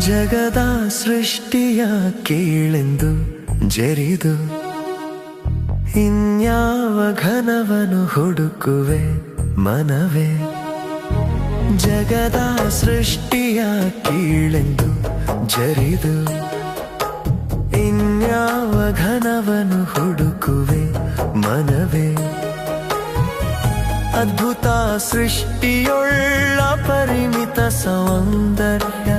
ಜಗದ ಸೃಷ್ಟಿಯ ಕೇಳೆಂದು ಜರಿದು ಇನ್ಯಾವ ಘನವನು ಹುಡುಕುವೆ ಮನವೇ. ಜಗದ ಸೃಷ್ಟಿಯ ಕೀಳೆಂದು ಜರಿದು ಇನ್ಯಾವ ಘನವನು ಹುಡುಕುವೆ ಮನವೇ. ಅದ್ಭುತ ಸೃಷ್ಟಿಯೊಳ್ಳ ಪರಿಮಿತ ಸೌಂದರ್ಯ,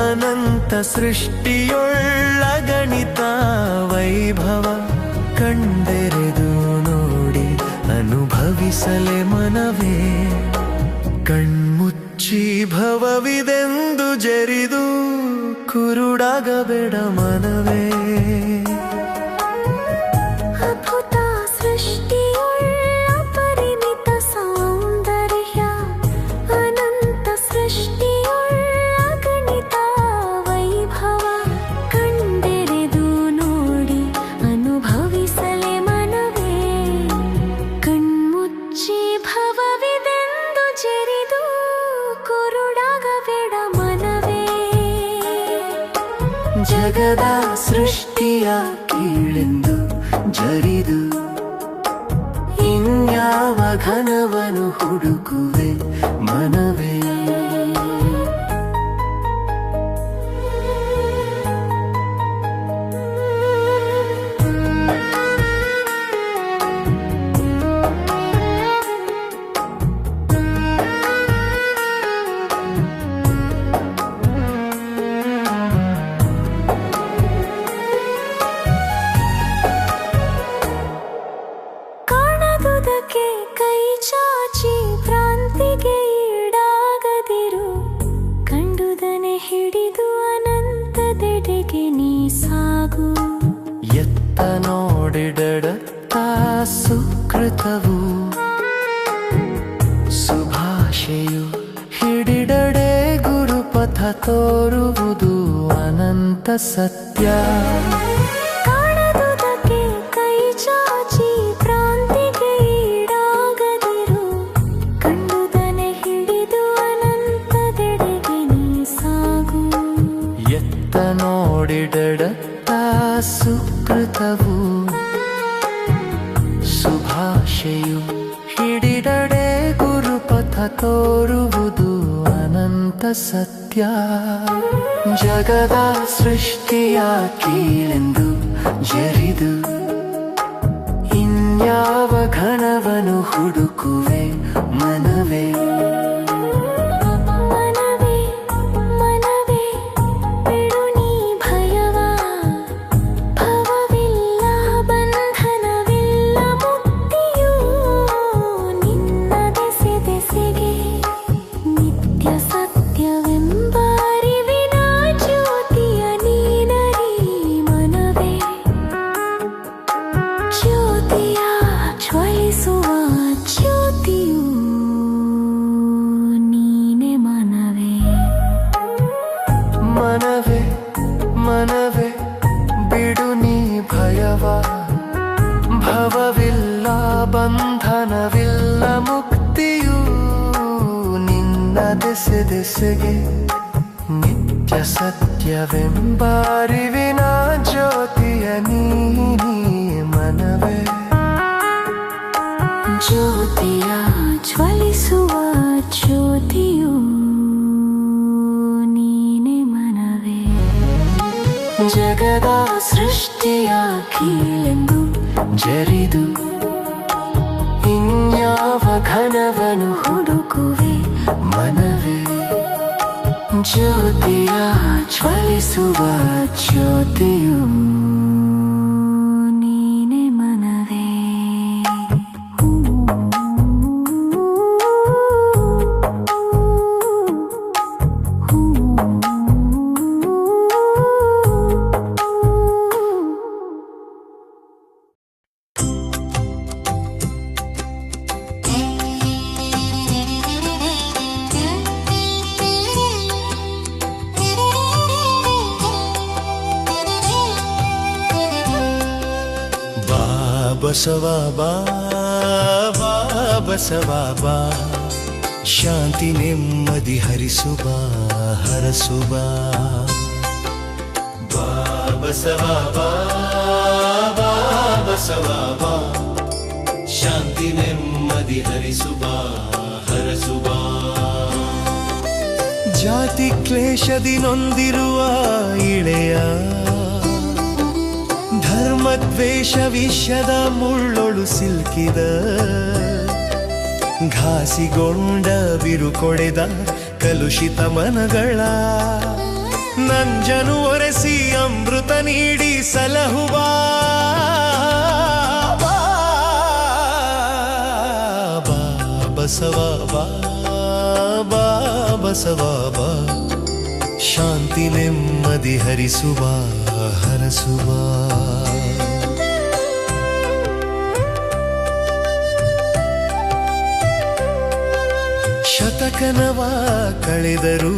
ಅನಂತ ಸೃಷ್ಟಿಯೊಳ್ಳ ಗಣಿತ ವೈಭವ, ಕಂಡೆರೆದು ನೋಡಿ ಅನುಭವಿಸಲೆ ಮನವೇ. ಕಣ್ಮುಚ್ಚಿ ಭವವಿದೆಂದು ಜರಿದು ಕುರುಡಾಗಬೇಡ ಮನವೇ. ಜಗದ ಸೃಷ್ಟಿಯ ಕೀಳೆಂದು ಜರಿದು ಇನ್ಯಾವ ಘನವನು ಹುಡುಕುವೆ ಮನವೇ. ಕೈ ಚಾಚಿ ಭ್ರಾಂತಿಗೆ ಈಡಾಗದಿರು, ಕಂಡುದನೆ ಹಿಡಿದು ಅನಂತದೆಡೆಗೆ ನೀ ಸಾಗು. ಎತ್ತ ನೋಡಿಡತ್ತ ಸುಕೃತವು, ಸುಭಾಷೆಯು ಹಿಡಿಡಡೆ ಗುರುಪಥ ತೋರುವುದು ಅನಂತ ಸತ್ಯ. ನೋಡಿಡತ್ತ ಸುಕೃತವು, ಸುಭಾಷೆಯು ಹಿಡಿಡಡೆ ಗುರುಪಥ ತೋರುವುದು ಅನಂತ ಸತ್ಯ. ಜಗದ ಸೃಷ್ಟಿಯ ಕೀಳೆಂದು ಜರಿದು ಇನ್ಯಾವ ಘನವನು ಹುಡುಕುವೆ ಮನವೇ. ಮನವೇ ಮನವೇ ಬಿಡು ನೀ ಭಯವ, ಭವವಿಲ್ಲ ಬಂಧನವಿಲ್ಲ ಮುಕ್ತಿಯು ನಿನ್ನ ದೆಸೆ ದೆಸೆಗೆ. ನಿತ್ಯ ಸತ್ಯವೆಂಬರಿವಿನ ಜ್ಯೋತಿಯ ನೀ ಮನವೇ. ಜ್ಯೋತಿಯ ಜ್ವಲಿಸುವ ಜ್ಯೋತಿಯು ಜಗದ ಸೃಷ್ಟಿಯ ಕೀಳೆಂದು ಜರಿದು ಇನ್ಯಾವ ಘನವನು ಹುಡುಕುವೆ ಮನವೇ. ಜ್ಯೋತಿಯ ಜ್ವಲಿಸುವ ಜ್ಯೋತಿಯು ನೀನೆ ಮನವೇ. ಬಸವ ಬಾ ಬಾ ಬಸವ ಬಾ ಶಾಂತಿ ನೆಮ್ಮದಿ ಹರಿಸುವ ಹರಸುವ ಬಾ ಬಸವ ಬಾ ಬಾ ಬಸವ ಬಾ ಶಾಂತಿ ನೆಮ್ಮದಿ ಹರಿಸುವ ಹರಸುವ ಜಾತಿ ಕ್ಲೇಶದಿ ನೊಂದಿರುವ ಇಳೆಯ ಧರ್ಮದ್ವೇಷ ವಿಷದ ಮುಳ್ಳೊಳು ಸಿಲ್ಕಿದ ಘಾಸಿಗೊಂಡ ಬಿರುಕೊಡೆದ ಕಲುಷಿತ ಮನಗಳ ನಂಜನು ಒರೆಸಿ ಅಮೃತ ನೀಡಿ ಸಲಹುವ ಬಾ ಬಸವ ಬಾ ಬಾ ಬಸವ ಬಾ ಶಾಂತಿ ನೆಮ್ಮದಿ ಹರಿಸುವ ಹರಸುವ ಶತಕನವ ಕಳೆದರೂ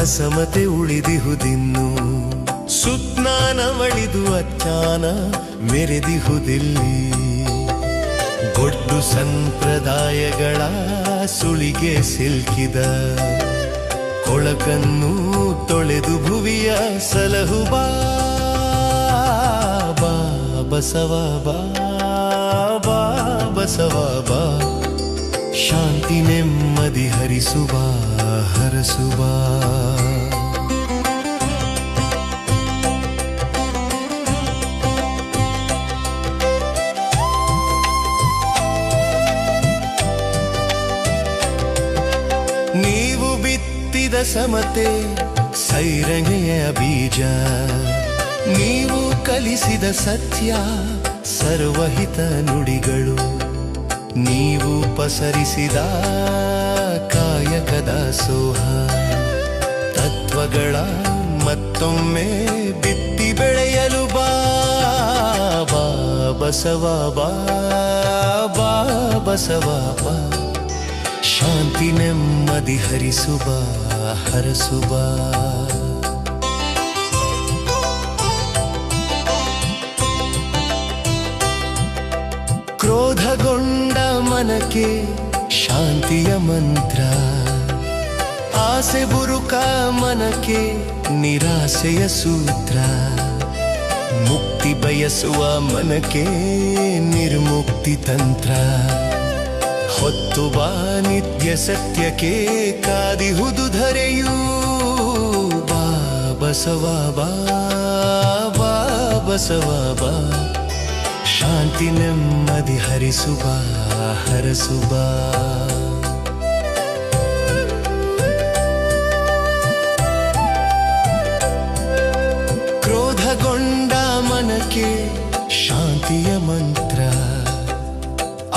ಅಸಮತೆ ಉಳಿದಿಹುದಿನ್ನು ಸುಜ್ಞಾನವಳಿದು ಅಜ್ಞಾನ ಮೆರೆದಿಹುದಿಲ್ಲಿ ಗೊಡ್ಡು ಸಂಪ್ರದಾಯಗಳ ಸುಳಿಗೆ ಸಿಲ್ಕಿದ ಕೊಳಕನ್ನು ತೊಳೆದು ಭುವಿಯ ಸಲಹುವ ಬಾ ಬಸವ ಬಾ ಬಾ ಬಸವ ಬಾ ಶಾಂತಿ ನೆಮ್ಮದಿ ಹರಿಸುವ ಹರಸುವ ನೀವು ಬಿತ್ತಿದ ಸಮತೆ ಸೈರಣೆಯ ಬೀಜ ನೀವು ಕಲಿಸಿದ ಸತ್ಯ ಸರ್ವಹಿತ ನುಡಿಗಳು ನೀವು ಪಸರಿಸಿದ ಕಾಯಕದ ಸೋಹ ತತ್ವಗಳ ಮತ್ತೊಮ್ಮೆ ಬಿತ್ತಿ ಬೆಳೆಯಲು ಬಾ ಬಾ ಬಸವ ಬಾ ಬಾ ಬಸವ ಬಾ ಶಾಂತಿ ನೆಮ್ಮದಿ ಹರಿಸುವ ಹರಸುವ ಕ್ರೋಧಗೊಂಡ ಮನಕ್ಕೆ ಶಾಂತಿಯ ಮಂತ್ರ ಆಸೆ ಬುರುಕ ಮನಕ್ಕೆ ನಿರಾಸೆಯ ಸೂತ್ರ ಮುಕ್ತಿ ಬಯಸುವ ಮನಕ್ಕೆ ನಿರ್ಮುಕ್ತಿ ತಂತ್ರ ಹೊತ್ತು ಬಾ ನಿತ್ಯ ಸತ್ಯಕ್ಕೆ ಕಾದಿಹುದು ಧರೆಯೂ ಬಾ ಬಸವ ಬಾ ಬಾ ಬಸವ ಬಾ ಶಾಂತಿ ನೆಮ್ಮದಿ ಹರಿಸುವ ಹರಸುವ ಕ್ರೋಧಗೊಂಡ ಮನಕ್ಕೆ ಶಾಂತಿಯ ಮಂತ್ರ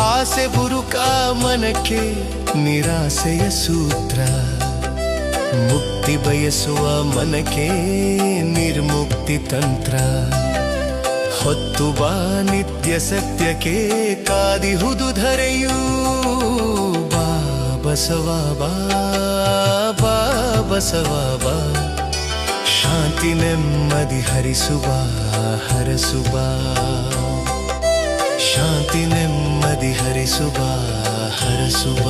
ಆಸೆ ಬುರುಕ ಮನಕ್ಕೆ ನಿರಾಸೆಯ ಸೂತ್ರ ಮುಕ್ತಿ ಬಯಸುವ ಮನಕ್ಕೆ ನಿರ್ಮುಕ್ತಿ ತಂತ್ರ ಹೊತ್ತು ಬಾ ನಿತ್ಯ ಸತ್ಯಕ್ಕೆ ಕಾದಿಹುದು ಧರೆಯೂ ಬಾ ಬಸವ ಬಾ ಬಾ ಬಸವ ಬಾ ಶಾಂತಿ ನೆಮ್ಮದಿ ಹರಿಸುವ ಹರಸುವ ಶಾಂತಿ ನೆಮ್ಮದಿ ಹರಿಸುವ ಹರಸುವ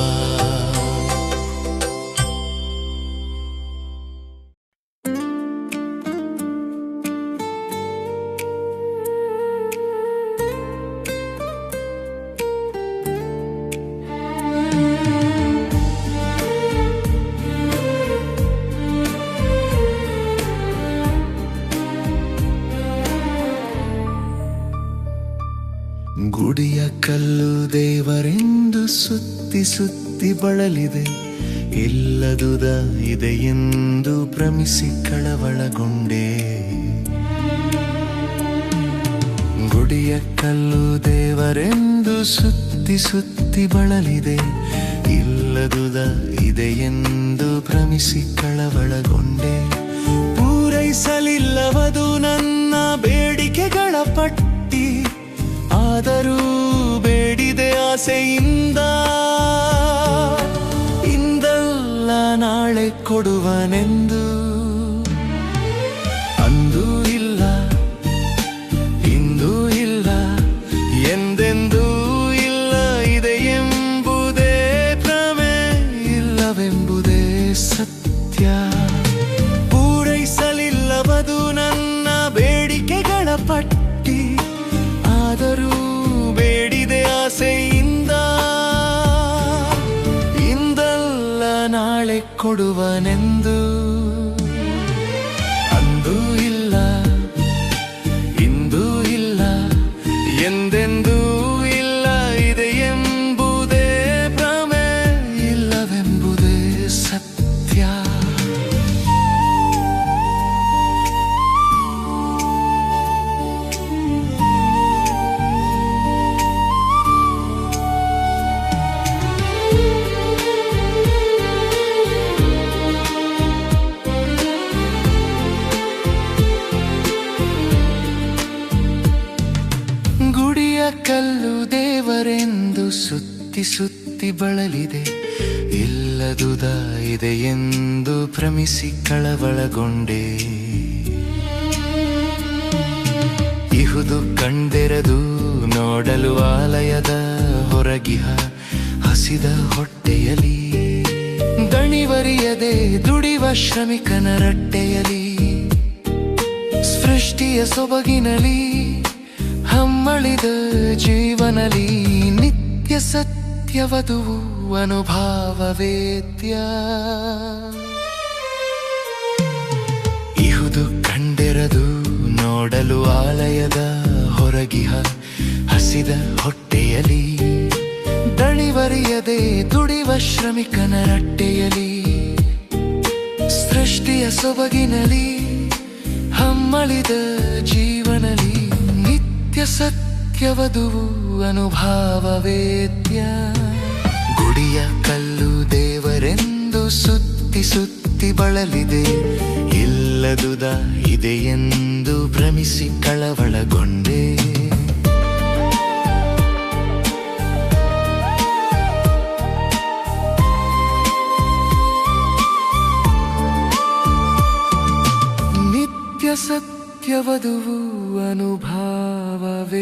ಗುಡಿಯ ಕಲ್ಲು ದೇವರೆಂದು ಸುತ್ತಿ ಸುತ್ತಿ ಬಳಲಿದೆ ಇಲ್ಲದುದ ಇದೆ ಎಂದು ಭ್ರಮಿಸಿ ಕಳವಳಗೊಂಡೆ ಗುಡಿಯ ಕಲ್ಲು ದೇವರೆಂದು ಸುತ್ತಿ ಸುತ್ತಿ ಬಳಲಿದೆ ಇಲ್ಲದುದ ಇದೆ ಎಂದು ಭ್ರಮಿಸಿ ಕಳವಳಗೊಂಡೆ ಪೂರೈಸಲಿಲ್ಲವದು ನನ್ನ ಬೇಡಿಕೆಗಳ ಪಟ್ಟಿ ಆದರೂ ಬೇಡಿದೆ ಆಸೆಯಿಂದ ಇಂದಲ್ಲ ನಾಳೆ ಕೊಡುವನೆಂದು ಅಂದೂ ಇಲ್ಲ ಇಂದೂ ಇಲ್ಲ ಎಂದ ಕೊಡುವನೆಂದು ಅಂದೂ ಇಲ್ಲ, ಇಂದೂ ಇಲ್ಲ, ಎಂದೆಂದೂ ಇಲ್ಲ. ಇದೆ ಎಂಬುದೇ ಭ್ರಮೆ, ಇಲ್ಲವೆಂಬುದೇ ಸತ್ಯ. ಗುಡಿಯ ಕಲ್ಲು ದೇವರೆಂದು ಸುತ್ತಿ ಸುತ್ತಿ ಬಳಲಿದೆ, ಇಲ್ಲದುದ ಇದೆ ಎಂದು ಭ್ರಮಿಸಿ ಕಳವಳಗೊಂಡೆ. ಇಹುದು ಕಣ್ದೆರೆದು ನೋಡಲು ಆಲಯದ ಹೊರಗಿಹ ಹಸಿದ ಹೊಟ್ಟೆಯಲಿ, ದಣಿವರಿಯದೆ ದುಡಿವ ಶ್ರಮಿಕನ ರಟ್ಟೆಯಲಿ, ಸೃಷ್ಟಿಯ ಸೊಬಗಿನಲಿ ಹಮ್ಮಳಿದ ಜೀವನಲಿ ನಿತ್ಯ ಸತ್ಯವದುವು ಅನುಭಾವವೇದ್ಯ. ಇಹುದು ಕಂಡೆರದು ನೋಡಲು ಆಲಯದ ಹೊರಗಿಹ ಹಸಿದ ಹೊಟ್ಟೆಯಲಿ, ದಣಿವರಿಯದೆ ದುಡಿವ ಶ್ರಮಿಕನ ರಟ್ಟೆಯಲಿ, ಸೃಷ್ಟಿಯ ಸೊಬಗಿನಲಿ ಹಮ್ಮಳಿದ ಜೀವನಲಿ ನಿತ್ಯ ಸತ್ಯವದುವು ಅನುಭಾವವೇದ್ಯ. ಗುಡಿಯ ಕಲ್ಲು ದೇವರೆಂದು ಸುತ್ತಿ ಸುತ್ತಿ ಬಳಲಿದೆ, ಇಲ್ಲದುದ ಇದೆ ಎಂದು ಭ್ರಮಿಸಿ ಕಳವಳಗೊಂಡೆ. ನಿತ್ಯ ಸತ್ಯವದುವು ಅನುಭಾವವೇದ್ಯ.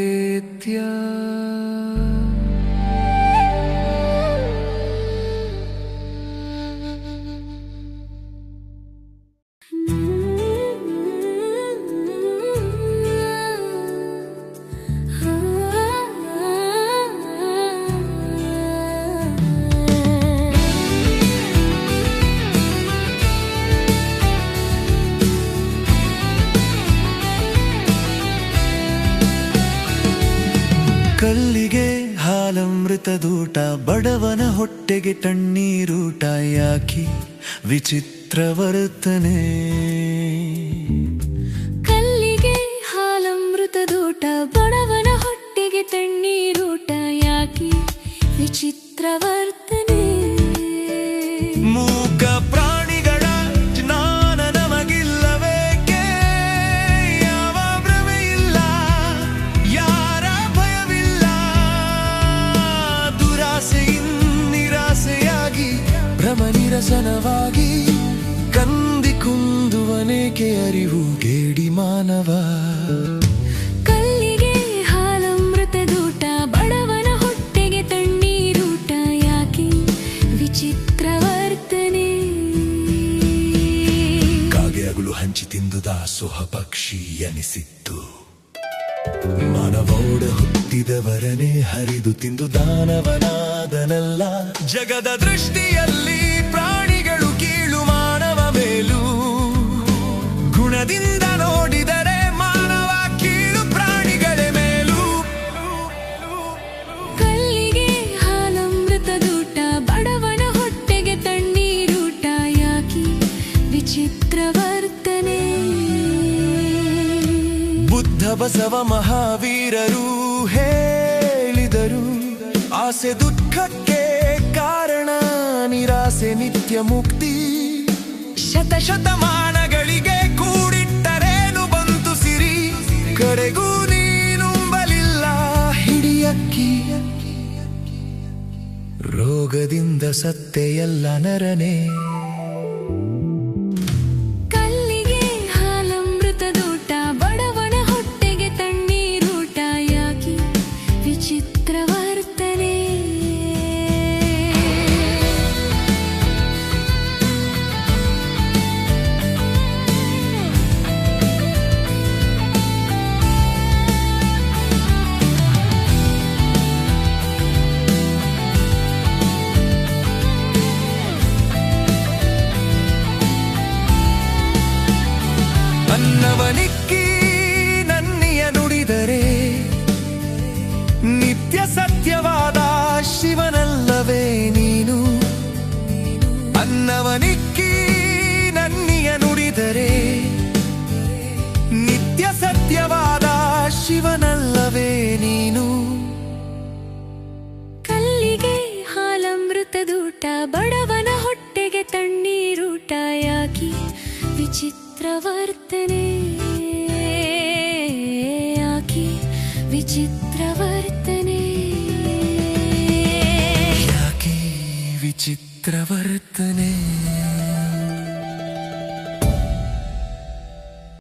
ಕಲ್ಲಿಗೆ ಹಾಲಮೃತದೂಟ, ಬಡವನ ಹೊಟ್ಟೆಗೆ ತಣ್ಣೀರೂಟ, ಯಾಕಿ ವಿಚಿತ್ರ ವರ್ತನೆ. ಕಲ್ಲಿಗೆ ಹಾಲಮೃತದೂಟ, ಬಡವನ ಹೊಟ್ಟೆಗೆ ತಣ್ಣೀರೂಟ, ಯಾಕಿ ವಿಚಿತ್ರ ವರ್ತನೆ. ಮೂಕ ಪ್ರಾಣಿಗಳ ಜ್ಞಾನ ನಮಗಿಲ್ಲವೇಕೆ, ಯಾವ ಭ್ರಮೆ ಇಲ್ಲ, ಯಾರ ಭಯವಿಲ್ಲ. ನಿರಾಸೆಯಾಗಿ ಭ್ರಮ ನಿರಸನವಾಗಿ ಕಂದಿ ಕುಂದುವನೇಕೆ ಅರಿವು ಗೇಡಿ ಮಾನವ. ಕಲ್ಲಿಗೆ ಹಾಲಮೃತದೂಟ, ಬಡವನ ಹೊಟ್ಟೆಗೆ ತಣ್ಣೀರೂಟ, ಯಾಕೆ ವಿಚಿತ್ರ ವರ್ತನೆ. ಕಾಗೆ ಅಗುಳು ಹಂಚಿ ತಿಂದು ದಾಸೋಹ ಪಕ್ಷಿ ಎನಿಸಿತ್ತು, ಮಾನವೋಡ ಹುಟ್ಟಿದವರನೇ ಹರಿದು ತಿಂದು ದಾನವನಾದನಲ್ಲ. ಜಗದ ದೃಷ್ಟಿಯಲ್ಲಿ ಪ್ರಾಣಿಗಳು ಕೀಳು, ಮಾನವ ಮೇಲು. ಗುಣದಿಂದ ನೋಡಿದರೆ ಮಾನವ ಕೀಳು, ಪ್ರಾಣಿಗಳೇ ಮೇಲು. ಕಲ್ಲಿಗೆ ಹಾಲಮೃತದೂಟ, ಬಡವನ ಹೊಟ್ಟೆಗೆ ತಣ್ಣೀರೂಟ, ಯಾಕೆ ವಿಚಿತ್ರ ವರ್ತನೆ. ಬುದ್ಧ ಬಸವ ಮಹಾವೀರರು ಹೇಳಿದರು, ಆಸೆ ದುಃಖಕ್ಕೆ ಕಾರಣ, ನಿರಾಸೆ ನಿತ್ಯ ಮುಕ್ತಿ. ಶತಶತಮಾನಗಳಿಗೆ ಕೂಡಿಟ್ಟರೇನು ಬಂತು ಸಿರಿ, ಕಡೆಗೂ ನೀನುಂಬಲಿಲ್ಲ ಹಿಡಿಯಕ್ಕಿ. ರೋಗದಿಂದ ಸತ್ತೆಯಲ್ಲ ನರನೇ. ಕಲ್ಲಿಗೆ ಹಾಲಮೃತದೂಟ, ಬಡವನ ಹೊಟ್ಟೆಗೆ ತಣ್ಣೀರೂಟ, ಯಾಕೆ ವಿಚಿತ್ರ ವರ್ತನೆ. ಅನ್ನವನಿಕ್ಕಿ ನನ್ನಿಯ ನುಡಿದರೆ ನಿತ್ಯ ಸತ್ಯವಾದ ಶಿವನಲ್ಲವೇ ನೀನು. ಅನ್ನವನಿಕ್ಕಿ ನನ್ನಿಯ ನುಡಿದರೆ ನಿತ್ಯ ಸತ್ಯವಾದ ಶಿವನಲ್ಲವೇ ನೀನು. ಕಲ್ಲಿಗೆ ಹಾಲಮೃತದೂಟ, ಬಡವನ ಹೊಟ್ಟೆಗೆ ತಣ್ಣೀರೂಟ, ಯಾಕಿ ವಿಚಿತ್ರ ವರ್ತನೆ, ಯಾಕಿ ವಿಚಿತ್ರ ವರ್ತನೆ, ಯಾಕೆ ವಿಚಿತ್ರ ವರ್ತನೆ.